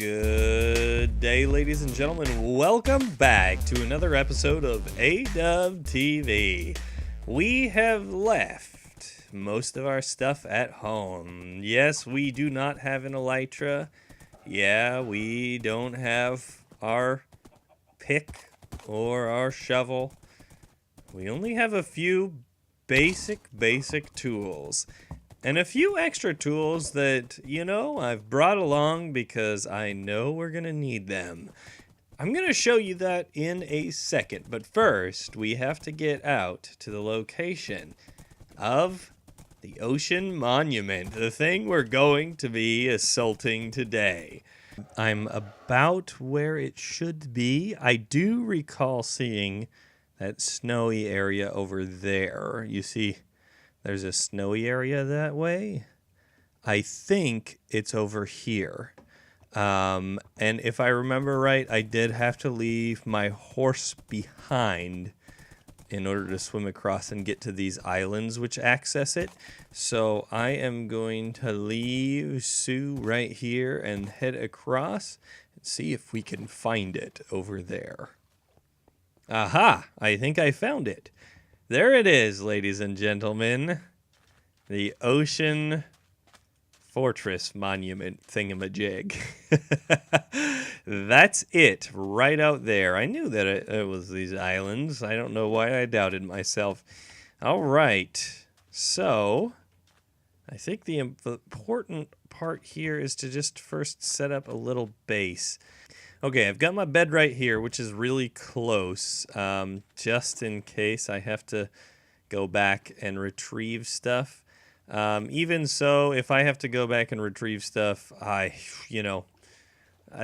Good day, ladies and gentlemen. Welcome back to another episode of A-Dub TV. We have left most of our stuff at home. Yes, we do not have an elytra. Yeah, we don't have our pick or our shovel. We only have a few basic tools. And a few extra tools that, I've brought along because I know we're going to need them. I'm going to show you that in a second. But first, we have to get out to the location of the Ocean Monument, the thing we're going to be assaulting today. I'm about where it should be. I do recall seeing that snowy area over there. You see, there's a snowy area that way. I think it's over here. And if I remember right, I did have to leave my horse behind in order to swim across and get to these islands which access it. So I am going to leave Sue right here and head across and see if we can find it over there. Aha! I think I found it. There it is, ladies and gentlemen. The Ocean Fortress Monument thingamajig. That's it, right out there. I knew that it was these islands. I don't know why I doubted myself. All right. So, I think the important part here is to just first set up a little base. Okay, I've got my bed right here, which is really close, just in case I have to go back and retrieve stuff. Even so, if I have to go back and retrieve stuff, I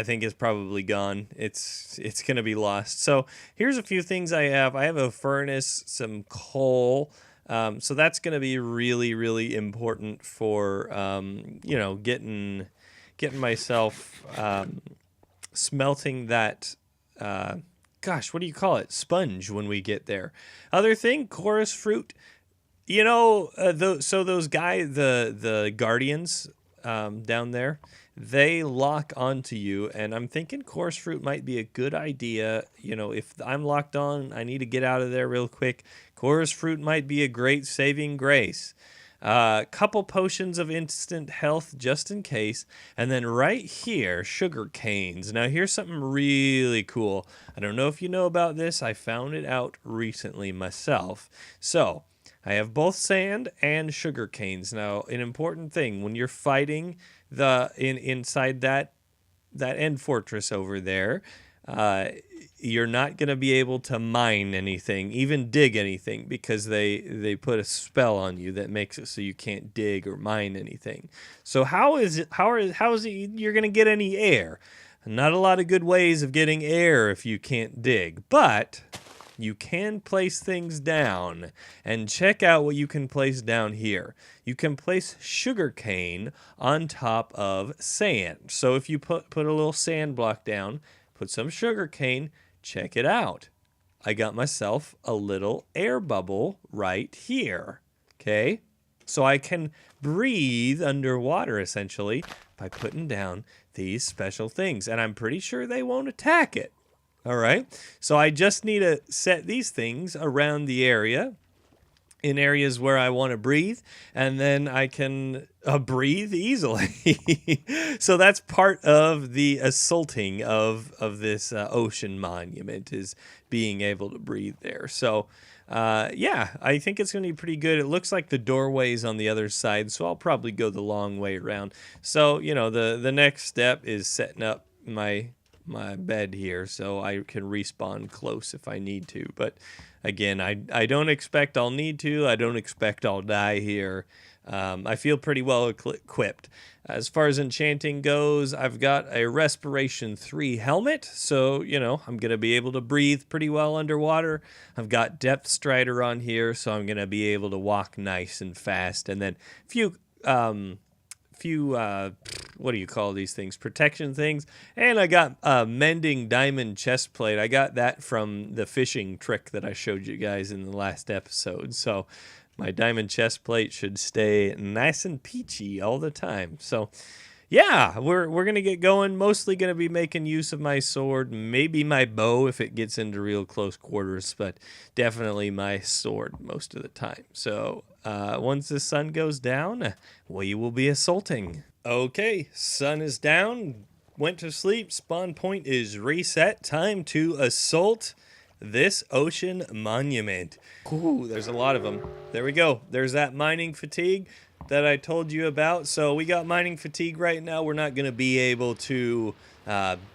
think it's probably gone. It's going to be lost. So here's a few things I have. I have a furnace, some coal. So that's going to be really, really important for, getting myself... smelting that, what do you call it? Sponge when we get there. Other thing, chorus fruit. Those guys, the guardians down there, they lock onto you, and I'm thinking chorus fruit might be a good idea. If I'm locked on, I need to get out of there real quick. Chorus fruit might be a great saving grace. Couple potions of instant health just in case. And then right here, sugar canes. Now here's something really cool. I don't know if you know about this. I found it out recently myself. So I have both sand and sugar canes. Now, an important thing when you're fighting inside that end fortress over there, you're not going to be able to mine anything, even dig anything, because they put a spell on you that makes it so you can't dig or mine anything. So how is it you're going to get any air? Not a lot of good ways of getting air if you can't dig, but you can place things down, and check out what you can place down here. You can place sugarcane on top of sand. So if you put a little sand block down, put some sugarcane, check it out. I got myself a little air bubble right here. Okay? So I can breathe underwater, essentially, by putting down these special things. And I'm pretty sure they won't attack it. All right? So I just need to set these things around the area, in areas where I want to breathe, and then I can breathe easily. So that's part of the assaulting of this ocean monument, is being able to breathe there. So I think it's going to be pretty good. It looks like the doorway's on the other side, so I'll probably go the long way around. So, the next step is setting up my bed here so I can respawn close if I need to. But again, I don't expect I'll need to. I don't expect I'll die here. I feel pretty well equipped. As far as enchanting goes, I've got a Respiration 3 helmet, so, I'm going to be able to breathe pretty well underwater. I've got Depth Strider on here, so I'm going to be able to walk nice and fast. And then a few what do you call these things? Protection things. And I got Mending Diamond Chest Plate. I got that from the fishing trick that I showed you guys in the last episode. So my diamond chest plate should stay nice and peachy all the time. So Yeah, we're gonna get going. Mostly gonna be making use of my sword, maybe my bow if it gets into real close quarters, but definitely my sword most of the time. So once the sun goes down, we will be assaulting. Okay, sun is down. Went to sleep. Spawn point is reset. Time to assault this ocean monument. Ooh, there's a lot of them. There we go. There's that mining fatigue that I told you about. So we got mining fatigue right now. We're not going to be able to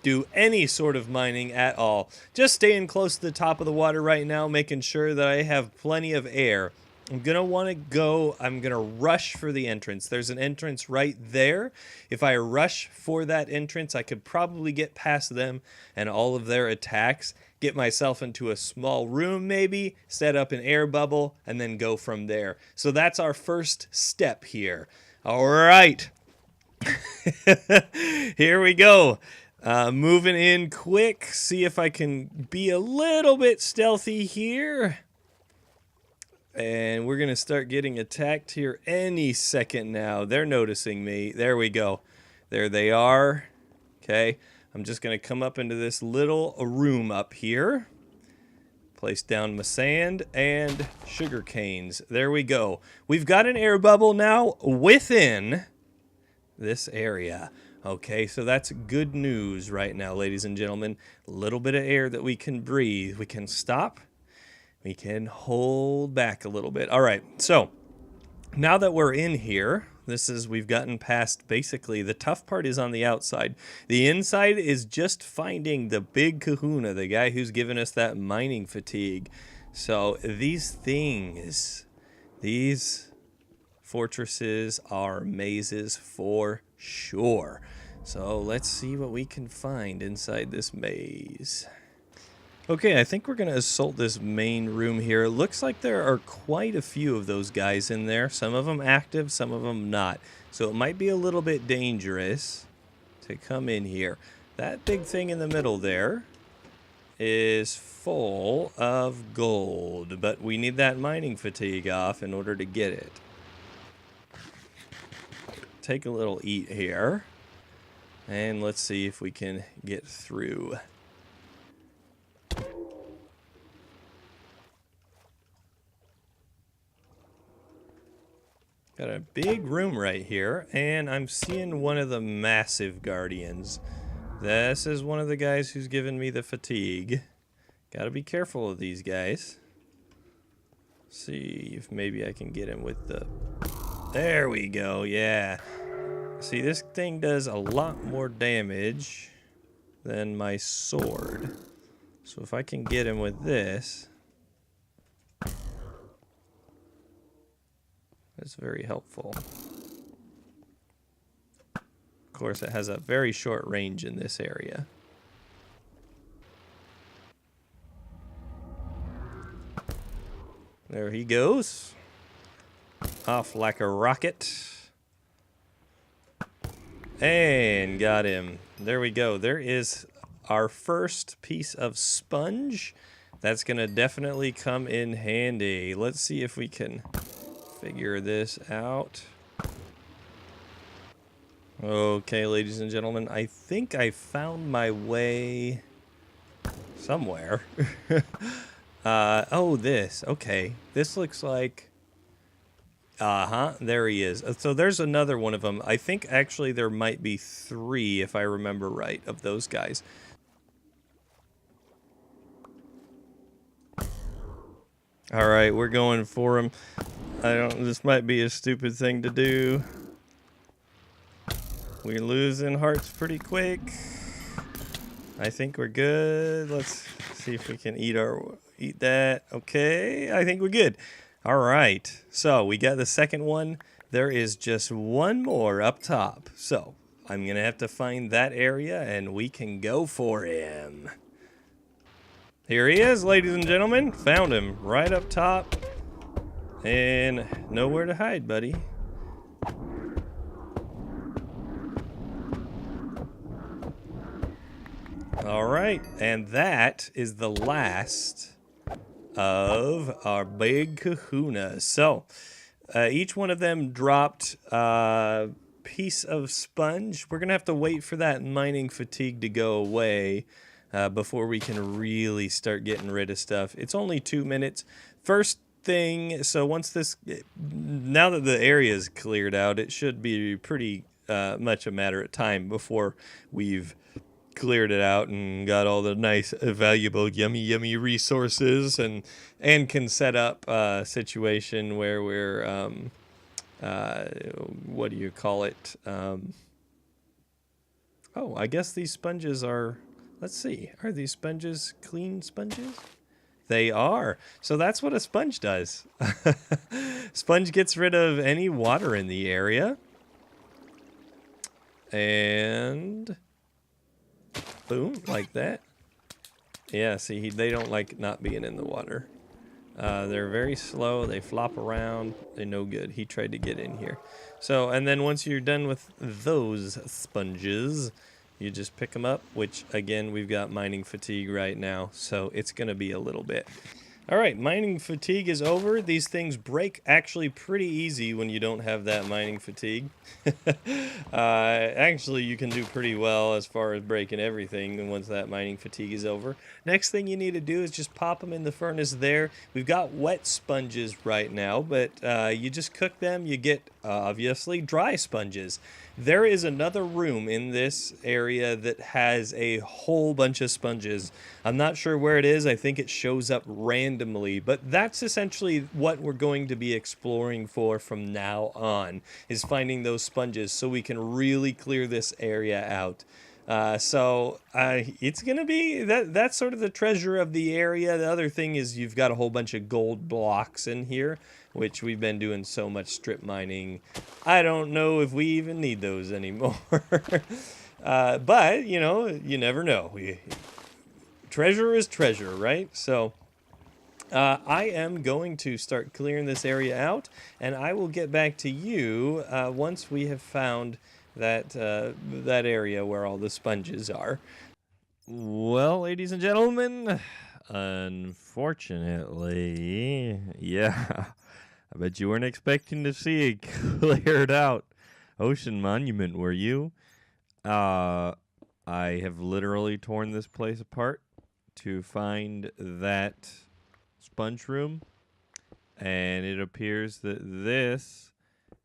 do any sort of mining at all. Just staying close to the top of the water right now, making sure that I have plenty of air. I'm going to want to go, I'm going to rush for the entrance. There's an entrance right there. If I rush for that entrance, I could probably get past them and all of their attacks, get myself into a small room maybe, set up an air bubble, and then go from there. So that's our first step here. All right. Here we go. Moving in quick. See if I can be a little bit stealthy here. And we're going to start getting attacked here any second now. They're noticing me. There we go. There they are. Okay. I'm just going to come up into this little room up here. Place down my sand and sugar canes. There we go. We've got an air bubble now within this area. Okay, so that's good news right now, ladies and gentlemen. A little bit of air that we can breathe. We can stop. We can hold back a little bit. All right, so now that we're in here, we've gotten past basically the tough part is on the outside. The inside is just finding the big kahuna, the guy who's given us that mining fatigue. So these fortresses are mazes for sure. So let's see what we can find inside this maze. Okay, I think we're going to assault this main room here. It looks like there are quite a few of those guys in there. Some of them active, some of them not. So it might be a little bit dangerous to come in here. That big thing in the middle there is full of gold, but we need that mining fatigue off in order to get it. Take a little eat here, and let's see if we can get through. Got a big room right here, and I'm seeing one of the massive guardians. This is one of the guys who's given me the fatigue. Gotta be careful of these guys. See if maybe I can get him with the... There we go, yeah. See, this thing does a lot more damage than my sword. So if I can get him with this... That's very helpful. Of course, it has a very short range in this area. There he goes. Off like a rocket. And got him. There we go. There is our first piece of sponge. That's going to definitely come in handy. Let's see if we can figure this out. Okay, ladies and gentlemen, I think I found my way somewhere. Oh, this. Okay. This looks like... there he is. So there's another one of them. I think actually there might be 3, if I remember right, of those guys. All right, we're going for him. This might be a stupid thing to do. We're losing hearts pretty quick. I think we're good. Let's see if we can eat that. Okay, I think we're good. All right, so we got the second one. There is just one more up top. So I'm gonna have to find that area and we can go for him. Here he is, ladies and gentlemen. Found him right up top. And nowhere to hide, buddy. All right, and that is the last of our big kahunas. So each one of them dropped piece of sponge. We're going to have to wait for that mining fatigue to go away before we can really start getting rid of stuff. It's only 2 minutes. First thing, so once this, now that the area is cleared out, it should be pretty much a matter of time before we've cleared it out and got all the nice, valuable, yummy resources, and can set up a situation where we're what do you call it? Oh, I guess these sponges are. Let's see. Are these sponges clean sponges? They are. So that's what a sponge does. Sponge gets rid of any water in the area. And boom, like that. Yeah, see, they don't like not being in the water. They're very slow. They flop around. They're no good. He tried to get in here. So, and then once you're done with those sponges, you just pick them up, which, again, we've got mining fatigue right now, so it's going to be a little bit. All right, mining fatigue is over. These things break actually pretty easy when you don't have that mining fatigue. Actually, you can do pretty well as far as breaking everything once that mining fatigue is over. Next thing you need to do is just pop them in the furnace there. We've got wet sponges right now, but you just cook them. You get, obviously, dry sponges. There is another room in this area that has a whole bunch of sponges. I'm not sure where it is. I think it shows up randomly, but that's essentially what we're going to be exploring for from now on, is finding those sponges so we can really clear this area out. It's going to be, that's sort of the treasure of the area. The other thing is you've got a whole bunch of gold blocks in here, which we've been doing so much strip mining. I don't know if we even need those anymore. But, you know, you never know. Treasure is treasure, right? So I am going to start clearing this area out, and I will get back to you once we have found that area where all the sponges are. Well, ladies and gentlemen, unfortunately, yeah, I bet you weren't expecting to see a cleared out ocean monument, were you? I have literally torn this place apart to find that sponge room, and it appears that this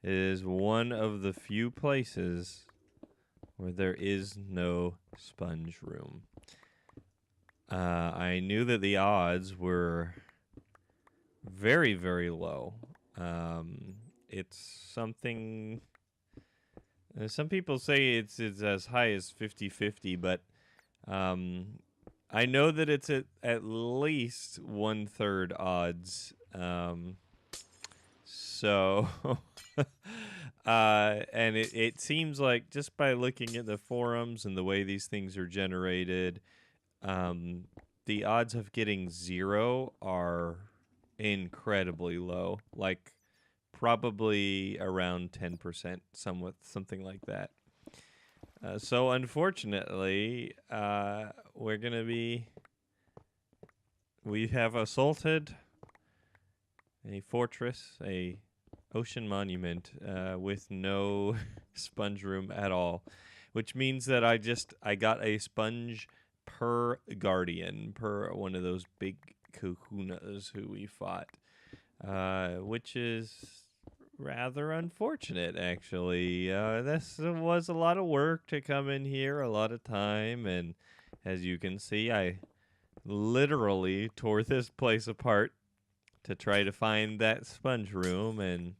is one of the few places where there is no sponge room. I knew that the odds were very, very low. It's something. Some people say it's as high as 50-50, but I know that it's at least 1/3 odds. So, and it seems like just by looking at the forums and the way these things are generated, the odds of getting 0 are incredibly low, like probably around 10%, something like that. So unfortunately, we have assaulted a fortress, a ocean monument, with no sponge room at all, which means that I got a sponge per guardian, per one of those big kahunas who we fought, which is rather unfortunate, actually. This was a lot of work to come in here, a lot of time, and as you can see, I literally tore this place apart to try to find that sponge room, and,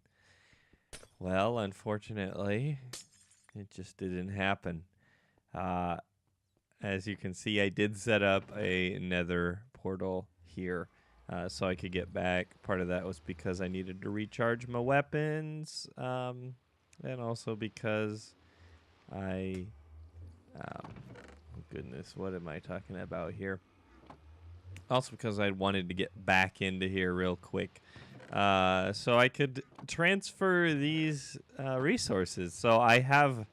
well, unfortunately, it just didn't happen. As you can see, I did set up a nether portal here, so I could get back. Part of that was because I needed to recharge my weapons, and also because goodness, what am I talking about here? Also because I wanted to get back into here real quick, so I could transfer these resources. So I have,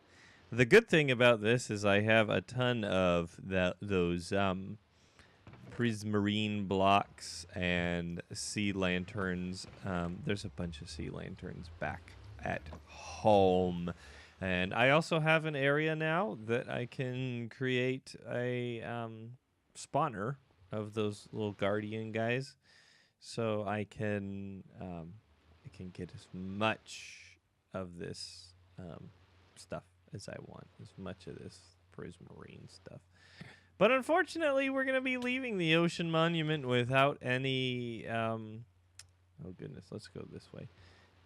the good thing about this is I have a ton of those prismarine blocks and sea lanterns. There's a bunch of sea lanterns back at home. And I also have an area now that I can create a spawner of those little guardian guys, so I can get as much of this stuff as I want, as much of this prismarine stuff. But unfortunately, we're gonna be leaving the ocean monument without any. Oh goodness, let's go this way.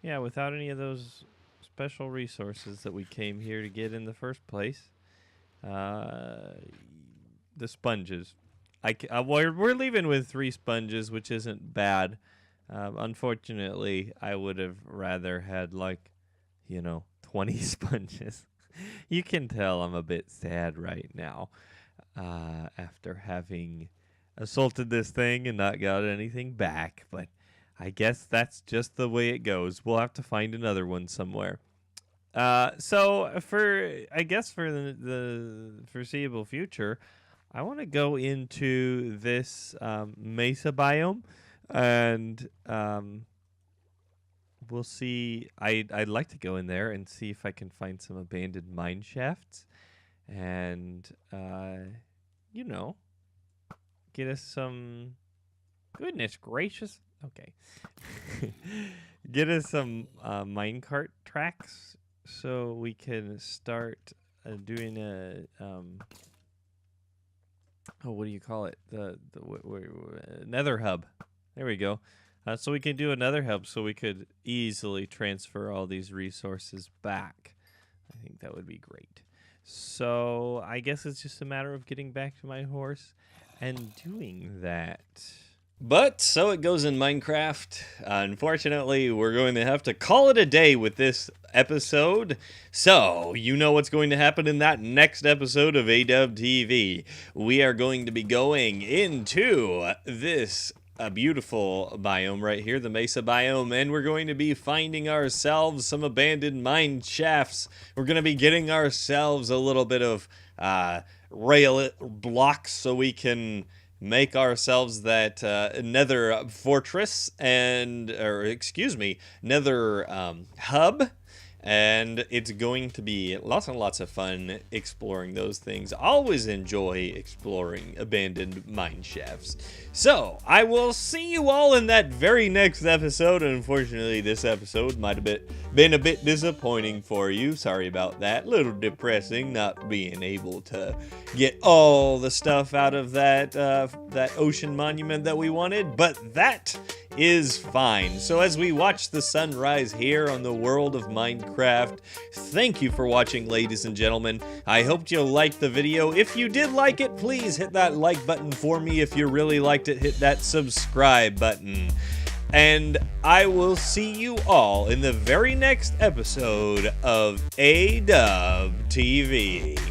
Yeah, without any of those special resources that we came here to get in the first place. The sponges. We're leaving with 3 sponges, which isn't bad. Unfortunately, I would have rather had 20 sponges. You can tell I'm a bit sad right now after having assaulted this thing and not got anything back. But I guess that's just the way it goes. We'll have to find another one somewhere. So for the foreseeable future, I want to go into this mesa biome, and we'll see. I'd like to go in there and see if I can find some abandoned mine shafts, and get us some. Goodness gracious! Okay, get us some minecart tracks so we can start doing a what do you call it? The nether hub. There we go. So we can do another hub, so we could easily transfer all these resources back. I think that would be great. So I guess it's just a matter of getting back to my horse and doing that. But so it goes in Minecraft. Unfortunately, we're going to have to call it a day with this episode. So, you know what's going to happen in that next episode of ADub TV. We are going to be going into this beautiful biome right here, the Mesa biome, and we're going to be finding ourselves some abandoned mine shafts. We're going to be getting ourselves a little bit of rail blocks so we can make ourselves that nether fortress nether hub, and it's going to be lots and lots of fun exploring those things. Always enjoy exploring abandoned mine shafts. So I will see you all in that very next episode. Unfortunately, this episode might have been a bit disappointing for you. Sorry about that. A little depressing not being able to get all the stuff out of that ocean monument that we wanted, but that is fine. So as we watch the sunrise here on the world of Minecraft, thank you for watching, ladies and gentlemen. I hope you liked the video. If you did like it, please hit that like button for me. If you really liked it, hit that subscribe button. And I will see you all in the very next episode of ADub TV.